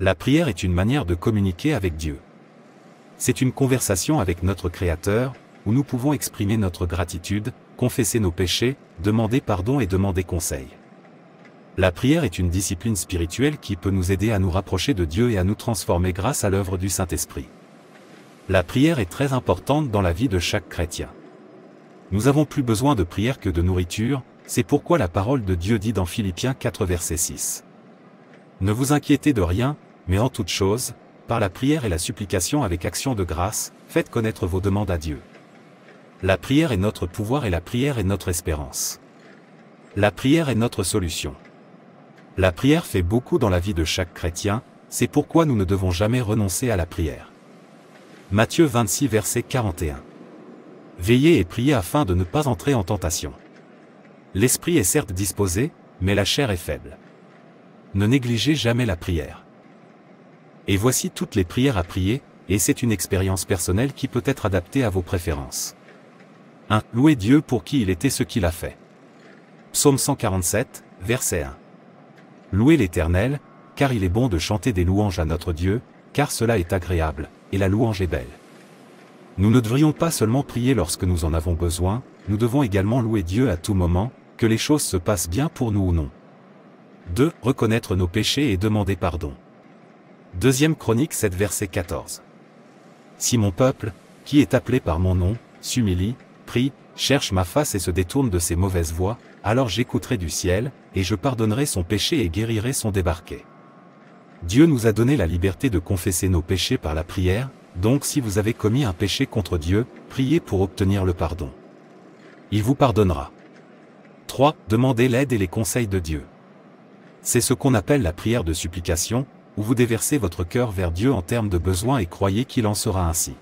La prière est une manière de communiquer avec Dieu. C'est une conversation avec notre Créateur, où nous pouvons exprimer notre gratitude, confesser nos péchés, demander pardon et demander conseil. La prière est une discipline spirituelle qui peut nous aider à nous rapprocher de Dieu et à nous transformer grâce à l'œuvre du Saint-Esprit. La prière est très importante dans la vie de chaque chrétien. Nous avons plus besoin de prière que de nourriture, c'est pourquoi la parole de Dieu dit dans Philippiens 4 verset 6. Ne vous inquiétez de rien, mais en toute chose, par la prière et la supplication avec action de grâce, faites connaître vos demandes à Dieu. La prière est notre pouvoir et la prière est notre espérance. La prière est notre solution. La prière fait beaucoup dans la vie de chaque chrétien, c'est pourquoi nous ne devons jamais renoncer à la prière. Matthieu 26 verset 41. Veillez et priez afin de ne pas entrer en tentation. L'esprit est certes disposé, mais la chair est faible. Ne négligez jamais la prière. Et voici toutes les prières à prier, et c'est une expérience personnelle qui peut être adaptée à vos préférences. 1. Louez Dieu pour qui il était ce qu'il a fait. Psaume 147, verset 1. Louez l'Éternel, car il est bon de chanter des louanges à notre Dieu, car cela est agréable, et la louange est belle. Nous ne devrions pas seulement prier lorsque nous en avons besoin, nous devons également louer Dieu à tout moment, que les choses se passent bien pour nous ou non. 2. Reconnaître nos péchés et demander pardon. 2 Chroniques 7 verset 14. Si mon peuple, qui est appelé par mon nom, s'humilie, prie, cherche ma face et se détourne de ses mauvaises voies, alors j'écouterai du ciel, et je pardonnerai son péché et guérirai son débarqué. Dieu nous a donné la liberté de confesser nos péchés par la prière, donc si vous avez commis un péché contre Dieu, priez pour obtenir le pardon. Il vous pardonnera. 3. Demandez l'aide et les conseils de Dieu. C'est ce qu'on appelle la prière de supplication, où vous déversez votre cœur vers Dieu en termes de besoins et croyez qu'il en sera ainsi.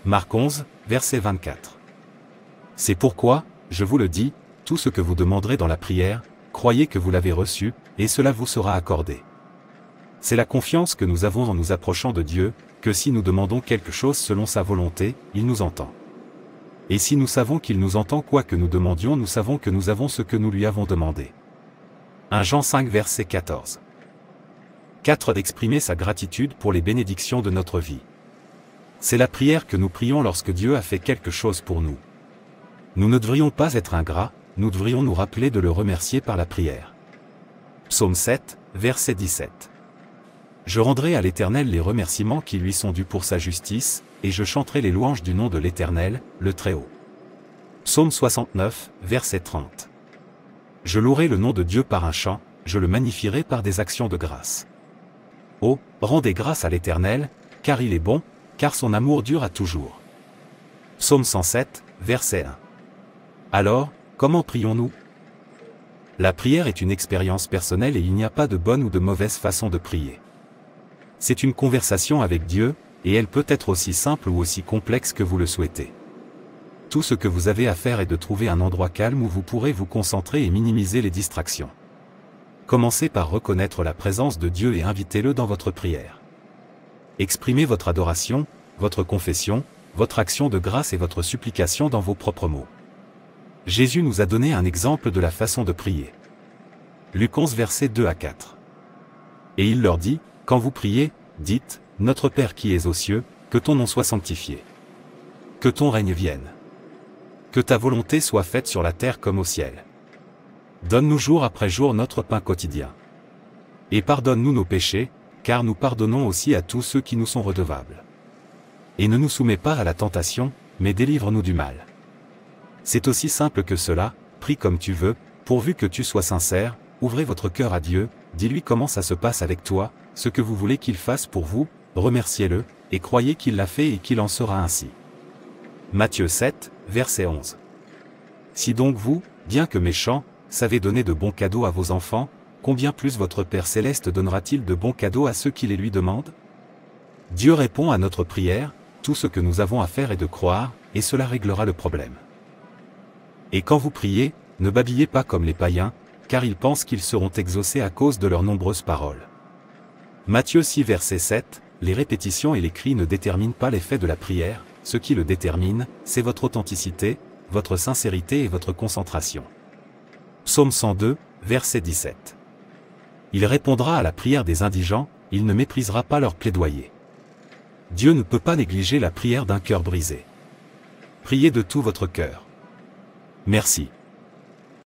Marc 11, verset 24. C'est pourquoi, je vous le dis, tout ce que vous demanderez dans la prière, croyez que vous l'avez reçu, et cela vous sera accordé. C'est la confiance que nous avons en nous approchant de Dieu, que si nous demandons quelque chose selon sa volonté, il nous entend. Et si nous savons qu'il nous entend quoi que nous demandions, nous savons que nous avons ce que nous lui avons demandé. 1 Jean 5 verset 14. 4. D'exprimer sa gratitude pour les bénédictions de notre vie. C'est la prière que nous prions lorsque Dieu a fait quelque chose pour nous. Nous ne devrions pas être ingrats, nous devrions nous rappeler de le remercier par la prière. Psaume 7, verset 17. Je rendrai à l'Éternel les remerciements qui lui sont dus pour sa justice, et je chanterai les louanges du nom de l'Éternel, le Très-Haut. Psaume 69, verset 30. Je louerai le nom de Dieu par un chant, je le magnifierai par des actions de grâce. Oh, rendez grâce à l'Éternel, car il est bon, car son amour dure à toujours. Psaume 107, verset 1. Alors, comment prions-nous? La prière est une expérience personnelle et il n'y a pas de bonne ou de mauvaise façon de prier. C'est une conversation avec Dieu, et elle peut être aussi simple ou aussi complexe que vous le souhaitez. Tout ce que vous avez à faire est de trouver un endroit calme où vous pourrez vous concentrer et minimiser les distractions. Commencez par reconnaître la présence de Dieu et invitez-le dans votre prière. Exprimez votre adoration, votre confession, votre action de grâce et votre supplication dans vos propres mots. Jésus nous a donné un exemple de la façon de prier. Luc 11 versets 2 à 4. Et il leur dit, quand vous priez, dites, Notre Père qui es aux cieux, que ton nom soit sanctifié. Que ton règne vienne. Que ta volonté soit faite sur la terre comme au ciel. Donne-nous jour après jour notre pain quotidien. Et pardonne-nous nos péchés, car nous pardonnons aussi à tous ceux qui nous sont redevables. Et ne nous soumets pas à la tentation, mais délivre-nous du mal. C'est aussi simple que cela, prie comme tu veux, pourvu que tu sois sincère, ouvrez votre cœur à Dieu, dis-lui comment ça se passe avec toi, ce que vous voulez qu'il fasse pour vous, remerciez-le, et croyez qu'il l'a fait et qu'il en sera ainsi. Matthieu 7, verset 11. Si donc vous, bien que méchants, savez donner de bons cadeaux à vos enfants, combien plus votre Père Céleste donnera-t-il de bons cadeaux à ceux qui les lui demandent? Dieu répond à notre prière, tout ce que nous avons à faire est de croire, et cela réglera le problème. Et quand vous priez, ne babillez pas comme les païens, car ils pensent qu'ils seront exaucés à cause de leurs nombreuses paroles. Matthieu 6 verset 7, les répétitions et les cris ne déterminent pas l'effet de la prière, ce qui le détermine, c'est votre authenticité, votre sincérité et votre concentration. Psaume 102, verset 17. Il répondra à la prière des indigents, il ne méprisera pas leur plaidoyer. Dieu ne peut pas négliger la prière d'un cœur brisé. Priez de tout votre cœur. Merci.